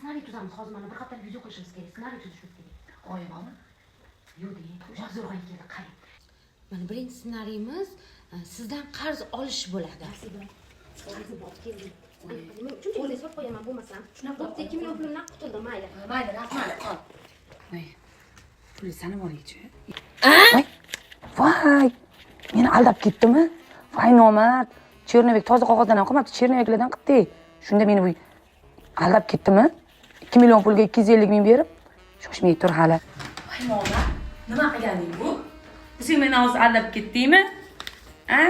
ssenariy tuzamiz. Hozir mana bir haftalik video qilishimiz kerak. Ssenariy tuzishimiz kerak. G'oyibami? Yo'q deng. O'sha zo'rg'a keldi, qarang. Mana birinchi ssenariyimiz sizdan qarz olish bo'ladi. Nasiba, qarzni bop keldi. Nima uchun o'zing solib qo'yaman bo'lmasam? Shunaqa 2 million pulimdan qutuldim, mayli. Mayli, rahmat, qol. Voy. Pul sanab olingchi. Voy. Meni aldab ketdimi? Voy nomard. Chernovik toza qog'ozdan ham qilmabdi, Chernoviklardan qildi. Shunda meni bu aldab ketdimi? 2 million pulga 250 ming berib, shoshmay tur hali. Voy nomard. Nima qilganing bu? Sen meni hozir aldab ketdingmi? A?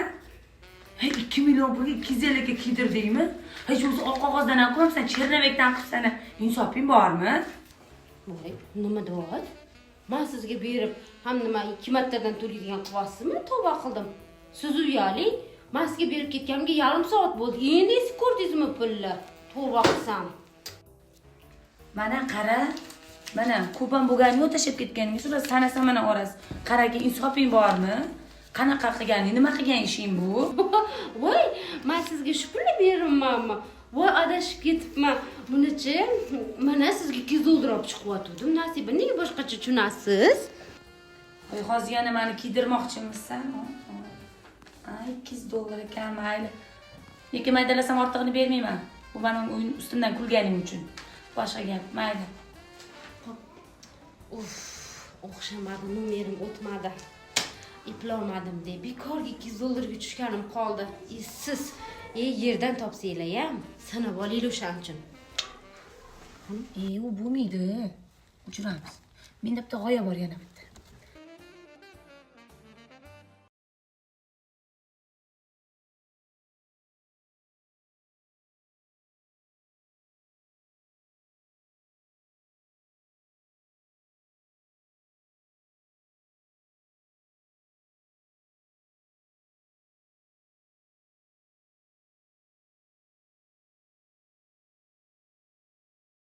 2 million pulga 250 ga kiydirdingmi? Hech o'zi oq qog'ozdan ham qilmabsan, Chernovikdan qilsan. Insofing bormi? Voy, nima deyapsiz? Men sizga berib, ham nima 2 martadan to'laydigan qilyapsizmi? Tavba qildim. Siz uyaling. Men sizga berib ketganimga yarim soat bo'ldi. Endi esi ko'rdingizmi pulni? Tavba qilsam. Mana qara. Mana ko'pam bo'lganini tashab ketganingiz, ular sanasa mana orasi. Qaraga insofing bormi? Qanaqa qilganing, nima qilgan ishing bu? Voy, men sizga shu pulni beribmanmi? Voy, adashib ketibman. Bunichi mana sizga 200 dollar olib chiqyotgandim. Nasiba, nega boshqacha tushunasiz? Voy, hozir yana meni kiydirmoqchimisan? Ay, 200 dollar ekan, mayli. Lekin maydalasam ortig'ini bermayman. Bu mening o'yin ustimdan kulganing uchun. Boshqa gap, mayli. Uf, o'xshamadi, nomerim o'tmadi. Eplolmadim deb bekorga 200 dollarga tushganim qoldi. Siz yerdan topsanglar-a, sanab olaylik o'shaning uchun. U bo'lmaydi. Uchiramiz. Menda bitta g'oya bor yana.